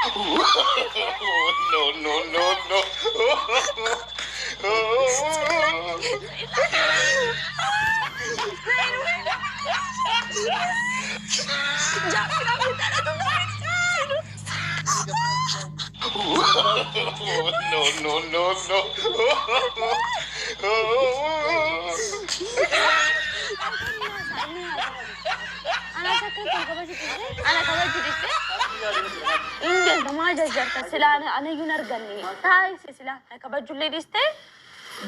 No, no, no, no. No, no, no, no. أنا كمان جلست إنجل ما جزرت سلا أنا ينرجعني تاي سلا أنا كمان جلست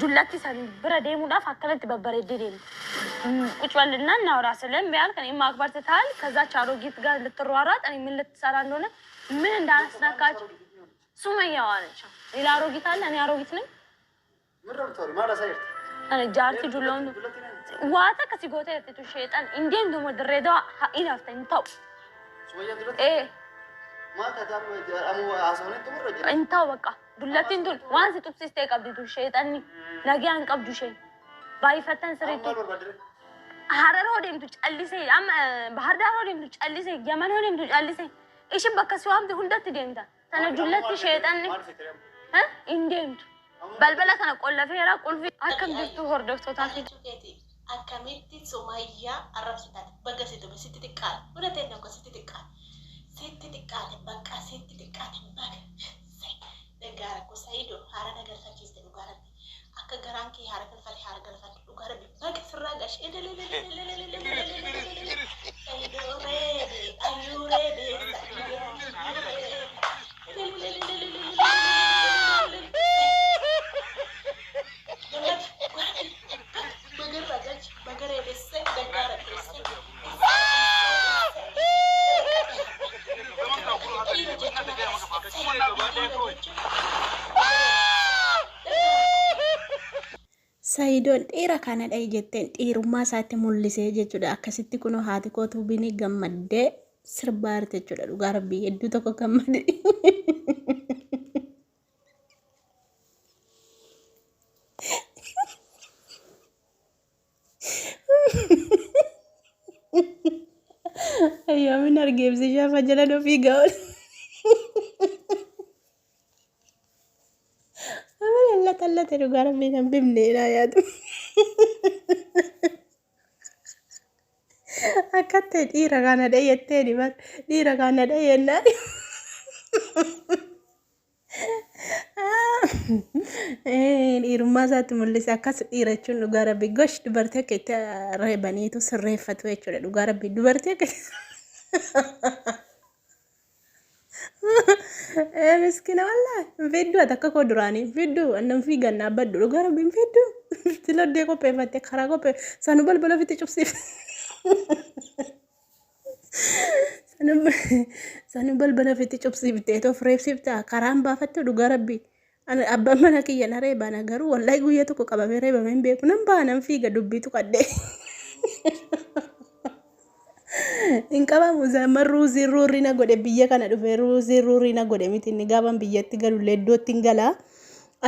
جلتي سن برادي مودا فكرت ببردين وش ولنا نورا سلام بيان كان إما أكبر تتال كذا شارو جيت قال للتروارات أنا من للتسارانونا من دارس نكاج سمية وانشا إلى روجيت أنا روجيتني أنا جارتي جلون واتا كسيقوتة يتتو الشيطان إندين دوم الدريدو إلى أفتين تو إيه ما تدار أمو عصوني تمر أنت وقع دلتين دول وان ستوبسيس تيك أبدي تو الشيطان ناقيان قبضو شيء باي فتن سريتو هارر هو ديم تجعلي سي أم بحر دار هو ديم تجعلي سي يمن هو ديم تجعلي سي إيش بكسوام دي هندت ديم دا تنا جلتي شيطان ها إندين بلبلة كان أقول فيها أقول في أكم جبتو هردوك توتاكي akkamitti Sumayyaa arrabsitate baga situ sitti xiqqaate fudhatee nama sitti xiqqaate bakka sitti xiqqaate baga dagaara ko Sayido haara nagarfachiiste dhugaaratti akka garaan kee haara galfate dhugaaratti baga sirraa gashee Sayido reede ayyuu reede Sayidoon dhiira kanadha jetteen dhiirummaa isaatti mul'isee jechuudha. Akkasitti kunoo haati kootu bini gammaddee sirbaarte jechuudha. Dhugaa rabbii hedduu tokko gammade. Ayyoomin argeebsi shaafa jala dhufii ga'oon. Tallate dhugaa rabbii kan bifneedha yaadu. Akkatti dhiira kanadha jettee dhiira kanadha jennaan. Dhiirummaa isaatti mul'ise akkas dhiira jechuun dhugaa rabbii gosh dubartii akka itti reebaniitu sirreeffatu jechuudha dhugaa rabbii dubartii akka miskina wallah video takka ko durani video annam fi ganna baddu dhugaa rabbii video tilodde qopheeffatte karaa qophee sanu balbala fitti cubsiif sanu balbala fitti cubsiifte too reebsifta karaan baafatte dhugaa rabbii ana abba mana kiyya na reeba na garuu wallahi guyyaa tokko qabamee reebame hin beeku nan baanan fiiga dubbiitu qadde Inqaba muzammar ruuzi ruurina godhe biyya kana dhufe ruuzi ruurina godhe miti inni gaaban biyyatti galulle iddootti hin gala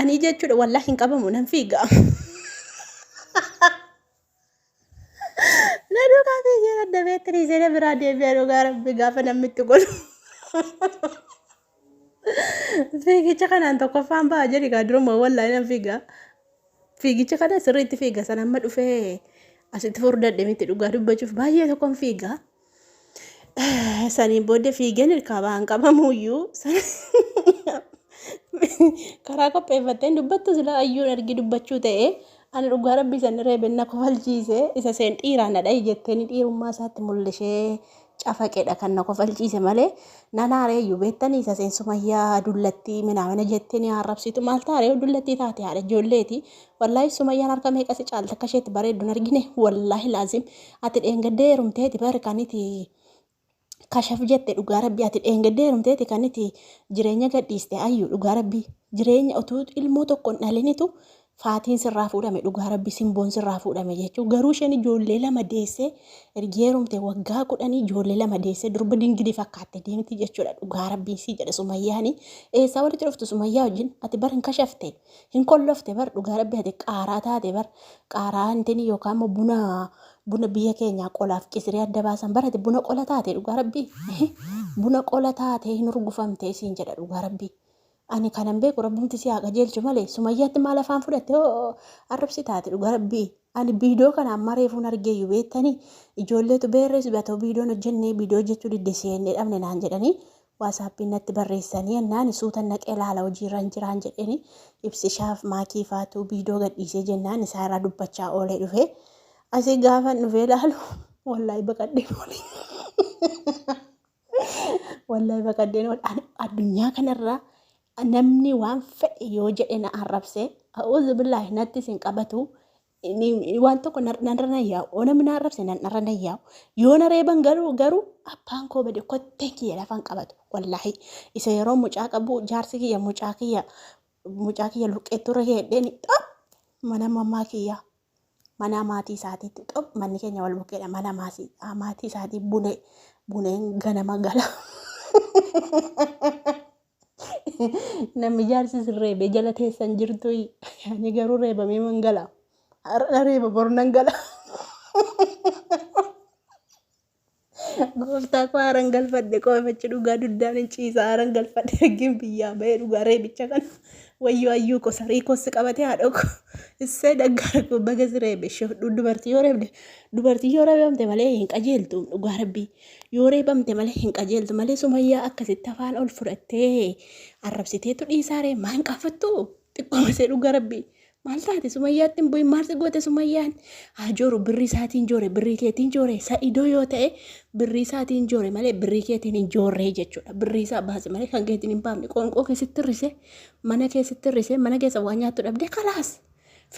ani jechuudha wallahi inqabamu nan fiiga na dhugaa fiigee adda beettanii seena biraa deebi'aa dhugaa rabbi gaafa namnitti godhu fiigicha kanaan tokkoffaan ba'a jedhi gaa duruma wallahi nan fiiga fiigicha kana sirriitti fiiga san amma dhufee asitti furdadhe miti dhugaa dubbachuuf baay'ee tokkoon fiiga. Saniin booddee fiigeen hirkaabaan qabamuyyuu karaa qopheeffatteen dubbattu sila ayyuun argi dubbachuu ta'e ani dhugaa rabbii san reebenna kofalchiise isa seen dhiiraan dhadha jetteen dhiirummaa isaatti mul'ishee cafaqedha kan na kofalchiise malee nanaareeyyuu beettanii isa seen Sumayyaa dullatti minaamina jetteen arrabsitu maal taaree dullatti taate haadha ijoolleeti wallahi Sumayyaan harka meeqasi caalta akka isheetti bareeddu argine wallahi laazim ati dheengaddee heerumteeti bari kaniti kashaf jette dhugaa rabbii ati dheengaddee heerumteeti kaniti jireenya gadhiiste ayyuu dhugaa rabbii jireenya utuu ilmoo tokkoon dhalinitu faatiin sirraa fuudhame dhugaa rabbii simboon sirraa fuudhame jechuun garuu isheen ijoollee lama deessee ergi heerumte waggaa 10 ijoollee lama deessee durba dingilii fakkaatte deemti jechuudha dhugaa rabbii si jedhe Sumayyaani eessaa walitti dhuftu Sumayyaa wajjin ati bar hin kashafte hin kollofte bar dhugaa rabbii ati qaaraa taate bar qaaraa intini yookaan buna buna biyya keenyaa qolaaf qisirii adda baasan barate buna qola taate dhugaa rabbii buna qola taate hin urgufamte siin jedha dhugaa rabbii. Ani kanan beeku rabbumti si haa qajeelchu malee sumayyaatti maal afaan fudhatte arrabsi taate dhugaa rabbii. Ani biidoo kana amma reefuun argeeyyu beektanii ijoolleetu beerrees batoo biidoon hojjennee biidoo hojjechuu diddeessee dhabne naan jedhanii waasaappiin natti barreessanii ennaan suutan naqee laala hojiirran jiraan jedhanii ibsishaaf maakii faatu biidoo gadhiisee jennaan isaa irraa dubbachaa oolee dhufee asii gaafa dhufee laalu wallaahi baqadheen oolee. Wallaahi baqadheen oolee addunyaa kanarraa namni waan fedhe yoo jedhe na arrabsee a'uudhu billaahi natti sin qabatu. Waan tokko narra na yaa'u namni na arrabse narra na yaa'u yoo na reeban garuu abbaan koo bade kottee kiyya lafan qabatu wallaahi isa yeroo mucaa qabu jaarsi kiyya mucaa kiyya luqqeetturra hedheen xop mana mammaa kiyya mana maatii isaatiitti xop manni keenya wal bukkeedha mana maatii isaatii buneen ganama gala. Namni jaarsi sin reebe jala teessan jirtu ani garuu reebamee mangala. Reeba bornan gala. Gooftaa koo haaran galfadhe qoomachi dhugaa duddaan hin ciisa haaran galfadhe argin biyyaa bahee dhugaa reebicha kana wayyoo ayyuu ko sarii kosi qabatee haadha ko issee dhaggaara ko baga si reebe dubartii yoo reebamte malee hin qajeeltu dhugaa rabbii yoo reebamte malee hin qajeeltu malee sumayyaa akkasitti afaan ol fudhattee arrabsiteetu dhiisaaree maa hin qaafattu xiqqooma see dhugaa rabbii. Maal taate sumayyaatti hin bu'in maal si goote sumayyaan haa jooru birrii isaatiin joore birrii keetiin joore sa'idoo yoo ta'e birrii isaatiin joore malee birrii keetiin hin joorree jechuudha birrii isaa baase malee kan keetiin hin baafne qoonqoo keessatti hirrise mana keessa waa nyaattu dhabde kalaas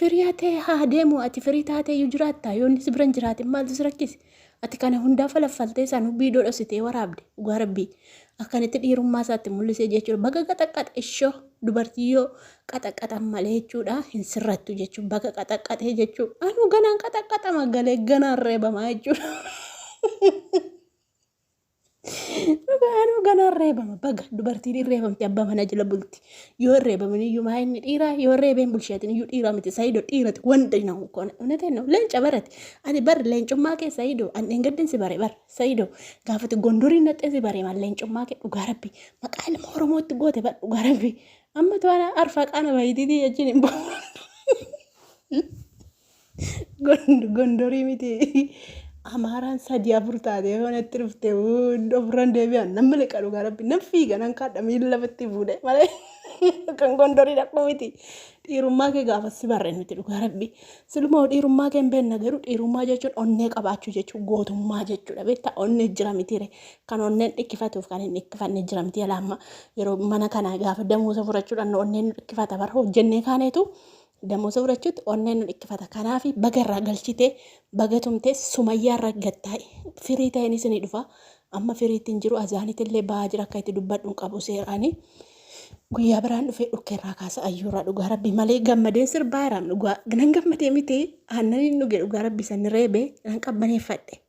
firiyaa ta'e haa deemu ati firii taatee iyyuu jiraattaa yoo inni si bira hin jiraatin maaltu si rakkise ati kana hundaa falaffaltee isaan biidoo dhoksitee waraabde dhugaa rabbii akkanitti dhiirummaa isaatti mul'isee jechuudha baga qaxaqqaxa ishoo dubartii yoo qaxaqqatan malee jechuudha hin sirrattu jechuudha baga qaxaqqatee jechuudha anu ganaan qaxaqqatama galee ganaan reebamaa jechuudha. Anu ganaan reebama baga dubartiin hin reebamte abbaa mana jala bulti yoo reebaman iyyuu maa inni dhiiraa yoo reebeen bulshaatiin iyyuu dhiiraa miti saayidoo dhiirati wanta hin hawwu koona unateen leenca barate ani bar leencummaa kee saayidoo an engaddin si bare bar saayidoo gaafati gondoriin naxxee si bare maal leencummaa kee dhugaa rabbii maqaa ilma oromootti goote bar dhugaa rabbii amma to'ana arfaa qaana baay'itiitii jechuun hin bahu gondorii miti. Amaaraan sadii afur taatee yoo natti dhuftee ofirraan deebi'an namni liqa dhugaa rabbi nam fiiga nan kaadha miila lafatti fuudhe malee kan gondorii dhaquu miti dhiirummaa kee gaafa si barreen miti dhugaa rabbi silumoo dhiirummaa kee hin beekna garuu dhiirummaa jechuun onnee qabaachuu jechuun gootummaa jechuudha beektaa onnee jira mitiire kan onneen dhikkifatuuf kan hin dhikkifanne jira miti alaamma yeroo mana kana gaafa damuusa furachuudhaan onneen dhikkifata bara hojjennee kaaneetu. Damuusa fudhachuutti onneen nu dhikkifata kanaaf baga irraa galchitee baga tumtee sumayyaa irra gattaa'e firii ta'een isin dhufa amma firiitti hin jiru azaanitillee ba'aa jira akka itti dubbadhuun qabu seeraanii guyyaa biraan dhufee dhukkeerraa kaasa ayyuurraa dhugaa rabbi malee gammadeen sirbaa jiraan dhugaa nan gammadee miti aannan hin dhuge dhugaa rabbi sanni reebee nan qabbaneeffadhe